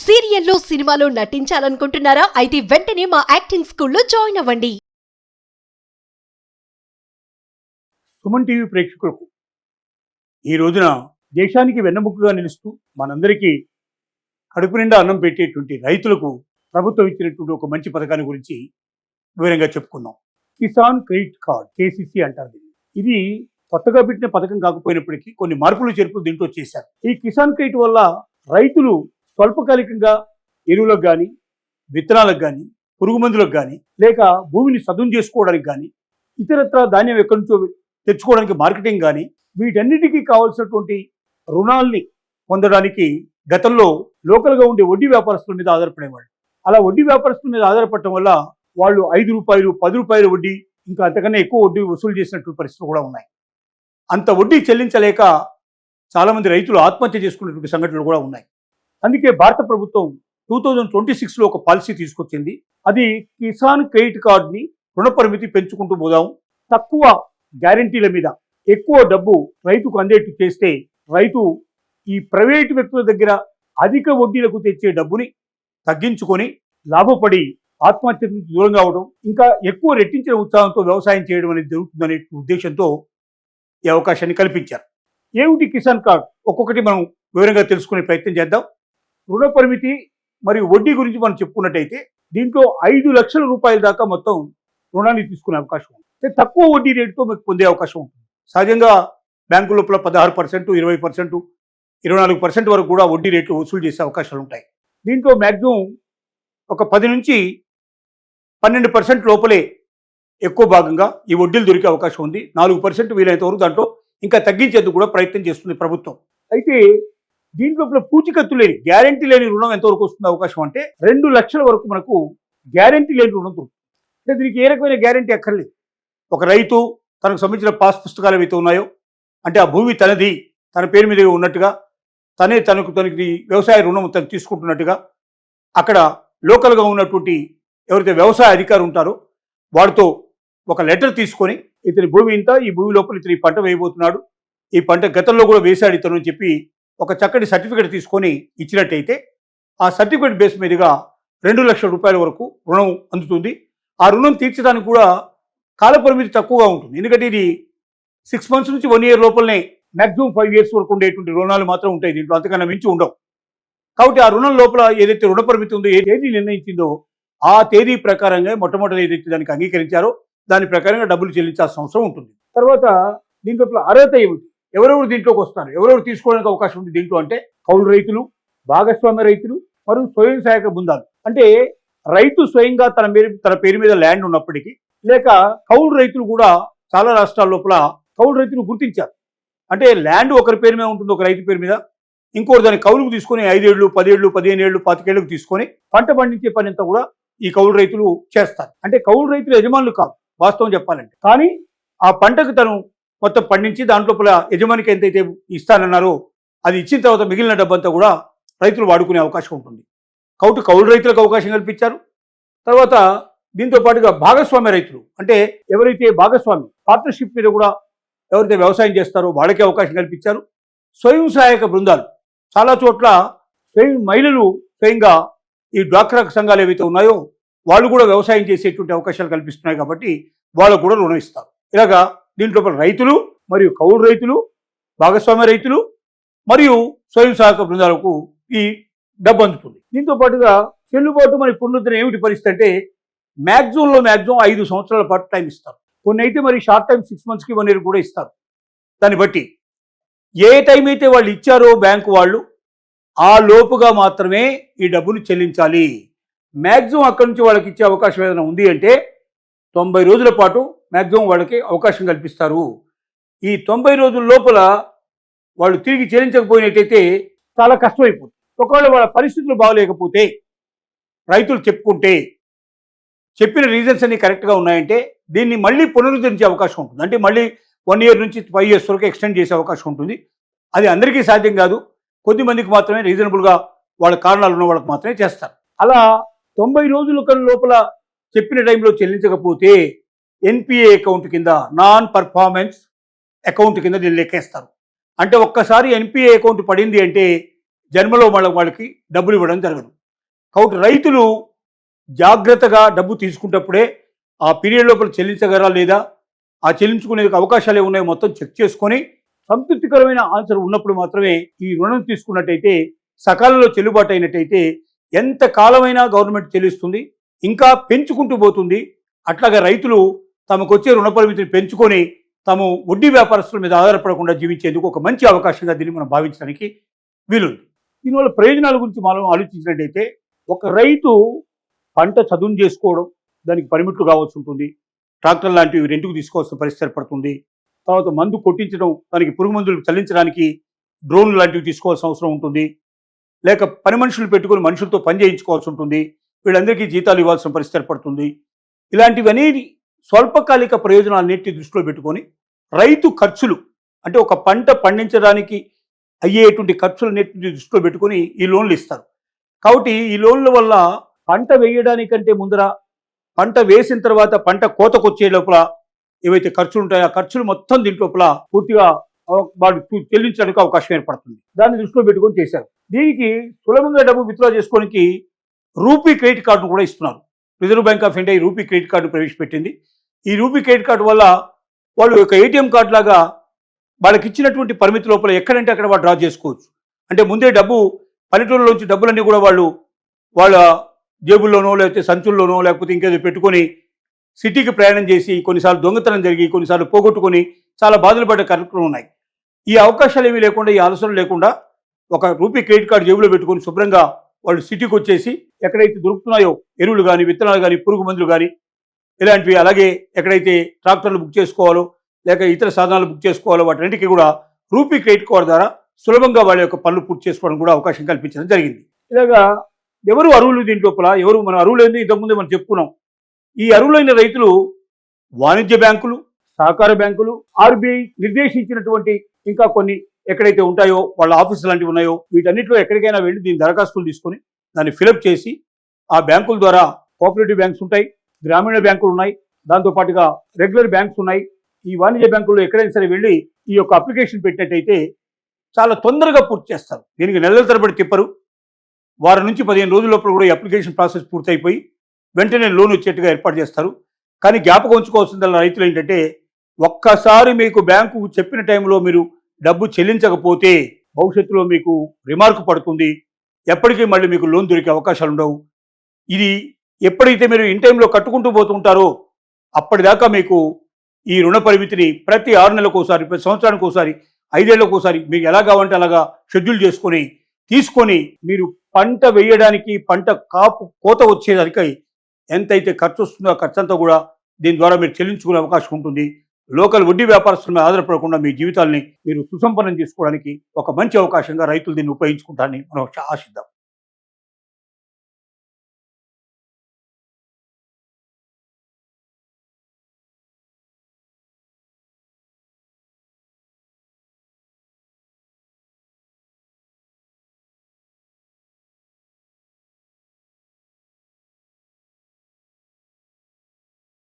సీరియల్లో సినిమాలో నటించాలనుకుంటున్నారా? అయితే వెంటనే మా యాక్టింగ్ స్కూల్లో జాయిన్ అవ్వండి. సుమన్ టీవీ ప్రేక్షకులకు ఈ రోజున దేశానికి వెన్నెముకగా నిలుస్తూ మనందరికీ కడుపు నిండా అన్నం పెట్టేటువంటి రైతులకు ప్రభుత్వం ఇచ్చినటువంటి ఒక మంచి పథకాన్ని గురించి వివరంగా చెప్పుకుందాం. కిసాన్ క్రెడిట్ కార్డ్, కేసీసీ అంటారు దీన్ని. ఇది కొత్తగా పెట్టిన పథకం కాకపోయినప్పటికీ కొన్ని మార్పులు చేర్పులు దీంట్లో చేశారు. ఈ కిసాన్ క్రెడిట్ వల్ల రైతులు స్వల్పకాలికంగా ఎరువులకు కానీ, విత్తనాలకు కానీ, పురుగు మందులకు కానీ, లేక భూమిని సదును చేసుకోవడానికి కానీ, ఇతరత్ర ధాన్యం ఎక్కడి నుంచో తెచ్చుకోవడానికి మార్కెటింగ్ కానీ, వీటన్నిటికీ కావాల్సినటువంటి రుణాల్ని పొందడానికి గతంలో లోకల్గా ఉండే వడ్డీ వ్యాపారస్తుల మీద ఆధారపడేవాళ్ళు. అలా వడ్డీ వ్యాపారస్తుల మీద ఆధారపడటం వల్ల వాళ్ళు ₹5, ₹10 వడ్డీ, ఇంకా అంతకన్నా ఎక్కువ వడ్డీ వసూలు చేసినటువంటి పరిస్థితులు కూడా ఉన్నాయి. అంత వడ్డీ చెల్లించలేక చాలామంది రైతులు ఆత్మహత్య చేసుకున్నటువంటి సంఘటనలు కూడా ఉన్నాయి. అందుకే భారత ప్రభుత్వం 2026లో ఒక పాలసీ తీసుకొచ్చింది. అది కిసాన్ క్రెడిట్ కార్డ్ని రుణ పరిమితి పెంచుకుంటూ పోదాం, తక్కువ గ్యారంటీల మీద ఎక్కువ డబ్బు రైతుకు అందేట్టు చేస్తే రైతు ఈ ప్రైవేటు వ్యక్తుల దగ్గర అధిక వడ్డీలకు తెచ్చే డబ్బుని తగ్గించుకొని లాభపడి ఆత్మహత్య నుంచి దూరంగా అవడం, ఇంకా ఎక్కువ రెట్టించిన ఉత్సాహంతో వ్యవసాయం చేయడం అనేది జరుగుతుందనే ఉద్దేశంతో ఈ అవకాశాన్ని కల్పించారు. ఏమిటి కిసాన్ కార్డ్? ఒక్కొక్కటి మనం వివరంగా తెలుసుకునే ప్రయత్నం చేద్దాం. రుణ పరిమితి మరియు వడ్డీ గురించి మనం చెప్పుకున్నట్టయితే దీంట్లో ₹5,00,000 దాకా మొత్తం రుణాన్ని తీసుకునే అవకాశం ఉంది. తక్కువ వడ్డీ రేటుతో మీకు పొందే అవకాశం ఉంటుంది. సహజంగా బ్యాంకు లోపల 16%, 20%, 24% వరకు కూడా వడ్డీ రేట్లు వసూలు చేసే అవకాశాలు ఉంటాయి. దీంట్లో మ్యాక్సిమం ఒక 10 నుంచి 12% లోపలే ఎక్కువ భాగంగా ఈ వడ్డీలు దొరికే అవకాశం ఉంది. 4% వీలైనంత వరకు దాంట్లో ఇంకా తగ్గించేందుకు కూడా ప్రయత్నం చేస్తుంది ప్రభుత్వం. అయితే దీంట్లో పూచికత్తు లేని, గ్యారంటీ లేని రుణం ఎంతవరకు వస్తుంది అవకాశం అంటే 2 లక్షల వరకు మనకు గ్యారంటీ లేని రుణం దొరుకుతుంది. అంటే దీనికి ఏ రకమైన గ్యారంటీ అక్కర్లేదు. ఒక రైతు తనకు సంబంధించిన పాస్ పుస్తకాలు ఏవైతే ఉన్నాయో, అంటే ఆ భూమి తనది, తన పేరు మీద ఉన్నట్టుగా, తనకి వ్యవసాయ రుణం తను తీసుకుంటున్నట్టుగా, అక్కడ లోకల్గా ఉన్నటువంటి ఎవరైతే వ్యవసాయ అధికారులు ఉంటారో వాడితో ఒక లెటర్ తీసుకొని, ఇతని భూమి ఇంత, ఈ భూమి లోపల ఇతని పంట వేయబోతున్నాడు, ఈ పంట గతంలో కూడా వేశాడు ఇతను అని చెప్పి ఒక చక్కటి సర్టిఫికేట్ తీసుకొని ఇచ్చినట్టయితే ఆ సర్టిఫికేట్ బేస్ మీదుగా ₹2 లక్షల వరకు రుణం అందుతుంది. ఆ రుణం తీర్చడానికి కూడా కాలపరిమితి తక్కువగా ఉంటుంది. ఎందుకంటే ఇది 6 months నుంచి 1 year లోపలనే, మ్యాక్సిమం 5 years వరకు ఉండేటువంటి రుణాలు మాత్రం ఉంటాయి దీంట్లో, అంతకన్నా మించి ఉండవు. కాబట్టి ఆ రుణం లోపల ఏదైతే రుణ పరిమితి ఉందో, ఏ తేదీ నిర్ణయించిందో ఆ తేదీ ప్రకారంగా మొట్టమొదటి ఏదైతే దానికి అంగీకరించారో దాని ప్రకారంగా డబ్బులు చెల్లించాల్సిన అవసరం ఉంటుంది. తర్వాత దీంట్లో అర్హత ఏమిటి, ఎవరెవరు దీంట్లోకి వస్తారు, ఎవరెవరు తీసుకోవడానికి అవకాశం ఉంది దీంట్లో అంటే కౌలు రైతులు, భాగస్వామ్య రైతులు మరియు స్వయం సహాయక బృందాలు. అంటే రైతు స్వయంగా తన పేరు మీద ల్యాండ్ ఉన్నప్పటికీ, లేక కౌలు రైతులు కూడా చాలా రాష్ట్రాల లోపల కౌలు రైతులు గుర్తించారు. అంటే ల్యాండ్ ఒకరి పేరు మీద ఉంటుంది, ఒక రైతు పేరు మీద, ఇంకోటి దాన్ని కౌలుకు తీసుకొని 5 ఏళ్ళు, 10 ఏళ్ళు, 15 ఏళ్ళు, 25 ఏళ్ళకు తీసుకొని పంట పండించే పని అంతా కూడా ఈ కౌలు రైతులు చేస్తారు. అంటే కౌలు రైతులు యజమానులు కాదు వాస్తవం చెప్పాలంటే, కానీ ఆ పంటకు తను మొత్తం పండించి దాంట్లోపల యజమానికి ఎంతైతే ఇస్తానన్నారో అది ఇచ్చిన తర్వాత మిగిలిన డబ్బంతా కూడా రైతులు వాడుకునే అవకాశం ఉంటుంది. కాబట్టి కౌలు రైతులకు అవకాశం కల్పించారు. తర్వాత దీంతో పాటుగా భాగస్వామ్య రైతులు, అంటే ఎవరైతే భాగస్వామి పార్ట్నర్షిప్ మీద కూడా ఎవరైతే వ్యవసాయం చేస్తారో వాళ్ళకి అవకాశం కల్పించారు. స్వయం సహాయక బృందాలు, చాలా చోట్ల మహిళలు స్వయంగా ఈ డ్వాక్రా సంఘాలు ఏవైతే ఉన్నాయో వాళ్ళు కూడా వ్యవసాయం చేసేటువంటి అవకాశాలు కల్పిస్తున్నాయి కాబట్టి వాళ్ళకు కూడా రుణం ఇస్తారు. ఇలాగా దీంట్లో రైతులు మరియు కౌలు రైతులు, భాగస్వామ్య రైతులు మరియు స్వయం సహాయక బృందాలకు ఈ డబ్బు అందుతుంది. దీంతో పాటుగా చెల్లుబాటు మరి పునరుద్ధరణ ఏమిటి పరిస్థితి అంటే మ్యాక్సిమం 5 సంవత్సరాల పాటు టైం ఇస్తారు. కొన్ని అయితే మరి షార్ట్ టైం 6 monthsకి 1 year కూడా ఇస్తారు. దాన్ని బట్టి ఏ టైం అయితే వాళ్ళు ఇచ్చారో బ్యాంకు వాళ్ళు ఆ లోపుగా మాత్రమే ఈ డబ్బును చెల్లించాలి. మ్యాక్సిమం అక్కడి నుంచి వాళ్ళకి ఇచ్చే అవకాశం ఏదైనా ఉంది అంటే 90 రోజుల పాటు మ్యాక్సిమం వాళ్ళకి అవకాశం కల్పిస్తారు. ఈ 90 రోజుల లోపల వాళ్ళు తిరిగి చెల్లించకపోయినట్టయితే చాలా కష్టమైపోతుంది. ఒకవేళ వాళ్ళ పరిస్థితులు బాగలేకపోతే, రైతులు చెప్పుకుంటే, చెప్పిన రీజన్స్ అన్ని కరెక్ట్గా ఉన్నాయంటే దీన్ని మళ్ళీ పునరుద్ధరించే అవకాశం ఉంటుంది. అంటే మళ్ళీ 1 year నుంచి 5 years వరకు ఎక్స్టెండ్ చేసే అవకాశం ఉంటుంది. అది అందరికీ సాధ్యం కాదు, కొద్దిమందికి మాత్రమే, రీజనబుల్గా వాళ్ళ కారణాలు ఉన్న వాళ్ళకి మాత్రమే చేస్తారు. అలా 90 రోజుల లోపల చెప్పిన టైంలో చెల్లించకపోతే ఎన్పిఏ అకౌంట్ కింద, నాన్ పర్ఫార్మెన్స్ అకౌంట్ కింద దీన్ని లెక్కేస్తారు. అంటే ఒక్కసారి ఎన్పిఏ అకౌంట్ పడింది అంటే జన్మలో వాళ్ళకి డబ్బులు ఇవ్వడం జరగదు. కాబట్టి రైతులు జాగ్రత్తగా డబ్బు తీసుకున్నప్పుడే ఆ పీరియడ్ లోపల చెల్లించగలరా లేదా, ఆ చెల్లించుకునే అవకాశాలు ఏమున్నాయో మొత్తం చెక్ చేసుకొని సంతృప్తికరమైన ఆన్సర్ ఉన్నప్పుడు మాత్రమే ఈ రుణం తీసుకున్నట్టయితే సకాలంలో చెల్లుబాటు అయినట్టయితే ఎంత కాలమైనా గవర్నమెంట్ చెల్లిస్తుంది, ఇంకా పెంచుకుంటూ పోతుంది. అట్లాగా రైతులు తమకు వచ్చే రుణ పరిమితిని పెంచుకొని తాము వడ్డీ వ్యాపారస్తుల మీద ఆధారపడకుండా జీవించేందుకు ఒక మంచి అవకాశంగా దీన్ని మనం భావించడానికి వీలుంది. దీనివల్ల ప్రయోజనాల గురించి మనం ఆలోచించినట్టయితే ఒక రైతు పంట చదును చేసుకోవడం, దానికి పనిముట్లు కావాల్సి ఉంటుంది, ట్రాక్టర్ లాంటివి రెంట్కు తీసుకోవాల్సిన పరిస్థితి ఏర్పడుతుంది. తర్వాత మందు కొట్టించడం, దానికి పురుగు మందులు చల్లించడానికి డ్రోన్ లాంటివి తీసుకోవాల్సిన అవసరం ఉంటుంది, లేక పని మనుషులు పెట్టుకొని మనుషులతో పని చేయించుకోవాల్సి ఉంటుంది, వీళ్ళందరికీ జీతాలు ఇవ్వాల్సిన పరిస్థితి ఏర్పడుతుంది. ఇలాంటివన్నీ స్వల్పకాలిక ప్రయోజనాలన్నింటినీ దృష్టిలో పెట్టుకొని రైతు ఖర్చులు అంటే ఒక పంట పండించడానికి అయ్యేటువంటి ఖర్చులన్నింటినీ దృష్టిలో పెట్టుకొని ఈ లోన్లు ఇస్తారు. కాబట్టి ఈ లోన్ల వల్ల పంట వేయడానికంటే ముందర పంట వేసిన తర్వాత పంట కోతకొచ్చే లోపల ఏవైతే ఖర్చులు ఉంటాయో ఆ ఖర్చులు మొత్తం దీంట్లోపల పూర్తిగా వాడు చెల్లించడానికి అవకాశం ఏర్పడుతుంది. దాన్ని దృష్టిలో పెట్టుకొని చేశారు. దీనికి సులభంగా డబ్బు విత్డ్రా చేసుకోవడానికి రూపీ క్రెడిట్ కార్డును కూడా ఇస్తున్నారు. రిజర్వ్ బ్యాంక్ ఆఫ్ ఇండియా ఈ రూపీ క్రెడిట్ కార్డు ప్రవేశపెట్టింది. ఈ రూపీ క్రెడిట్ కార్డు వల్ల వాళ్ళు ఒక ఏటీఎం కార్డు లాగా వాళ్ళకి ఇచ్చినటువంటి పరిమితి లోపల ఎక్కడంటే అక్కడ వాళ్ళు డ్రా చేసుకోవచ్చు. అంటే ముందే డబ్బు పల్లెటూరులోంచి డబ్బులన్నీ కూడా వాళ్ళు వాళ్ళ జేబుల్లోనో లేకపోతే సంచుల్లోనో లేకపోతే ఇంకేదో పెట్టుకొని సిటీకి ప్రయాణం చేసి కొన్నిసార్లు దొంగతనం జరిగి కొన్నిసార్లు పోగొట్టుకొని చాలా బాధలు పడ్డ కార్యక్రమాలు ఉన్నాయి. ఈ అవకాశాలు ఏమీ లేకుండా, ఈ ఆలోచన లేకుండా ఒక రూపీ క్రెడిట్ కార్డు జేబులో పెట్టుకొని శుభ్రంగా వాళ్ళు సిటీకి వచ్చేసి ఎక్కడైతే దొరుకుతున్నాయో ఎరువులు కానీ, విత్తనాలు కానీ, పురుగు మందులు కానీ ఇలాంటివి, అలాగే ఎక్కడైతే ట్రాక్టర్లు బుక్ చేసుకోవాలో లేక ఇతర సాధనాలు బుక్ చేసుకోవాలో వాటికి కూడా రూపీ క్రెడిట్ కార్డు ద్వారా సులభంగా వాళ్ళ యొక్క పనులు పూర్తి చేసుకోవడం కూడా అవకాశం కల్పించడం జరిగింది. ఇలాగా ఎవరు అర్హులు దీంట్లోపల, ఎవరు మన అర్హులైంది ఇంతకుముందే మనం చెప్పుకున్నాం. ఈ అర్హులైన రైతులు వాణిజ్య బ్యాంకులు, సహకార బ్యాంకులు, ఆర్బీఐ నిర్దేశించినటువంటి ఇంకా కొన్ని ఎక్కడైతే ఉంటాయో వాళ్ళ ఆఫీసు లాంటివి ఉన్నాయో వీటన్నిటిలో ఎక్కడికైనా వెళ్ళి దీని దరఖాస్తులు తీసుకొని దాన్ని ఫిలప్ చేసి ఆ బ్యాంకుల ద్వారా కోఆపరేటివ్ బ్యాంక్స్ ఉంటాయి, గ్రామీణ బ్యాంకులు ఉన్నాయి, దాంతోపాటుగా రెగ్యులర్ బ్యాంక్స్ ఉన్నాయి. ఈ వాణిజ్య బ్యాంకుల్లో ఎక్కడైనా సరే వెళ్ళి ఈ యొక్క అప్లికేషన్ పెట్టినట్టయితే చాలా తొందరగా పూర్తి చేస్తారు. దీనికి నెలల తరబడి తిప్పరు. వారం నుంచి 15 రోజుల లోపల కూడా ఈ అప్లికేషన్ ప్రాసెస్ పూర్తయిపోయి వెంటనే లోన్ వచ్చేట్టుగా ఏర్పాటు చేస్తారు. కానీ జ్ఞాపకం ఉంచుకోవాల్సిందల్లా రైతులు ఏంటంటే, ఒక్కసారి మీకు బ్యాంకు చెప్పిన టైంలో మీరు డబ్బు చెల్లించకపోతే భవిష్యత్తులో మీకు రిమార్క్ పడుతుంది. ఎప్పటికీ మళ్ళీ మీకు లోన్ దొరికే అవకాశాలు ఉండవు. ఇది ఎప్పుడైతే మీరు ఇన్ టైంలో కట్టుకుంటూ పోతుంటారో అప్పటిదాకా మీకు ఈ రుణ పరిమితిని ప్రతి 6 నెలలకు ఒకసారి, ప్రతి సంవత్సరానికి ఒకసారి, 5 ఏళ్లకు ఒకసారి మీకు ఎలా కావాలంటే అలాగా షెడ్యూల్ తీసుకొని మీరు పంట వేయడానికి, పంట కోత వచ్చేదానికి ఎంతైతే ఖర్చు వస్తుందో ఆ ఖర్చంతా కూడా దీని ద్వారా మీరు చెల్లించుకునే అవకాశం ఉంటుంది. లోకల్ వడ్డీ వ్యాపారస్తుల మీద ఆధారపడకుండా మీ జీవితాల్ని మీరు సుసంపన్నం చేసుకోవడానికి ఒక మంచి అవకాశంగా రైతులు దీన్ని ఉపయోగించుకుంటారని మనం ఆశిద్దాం.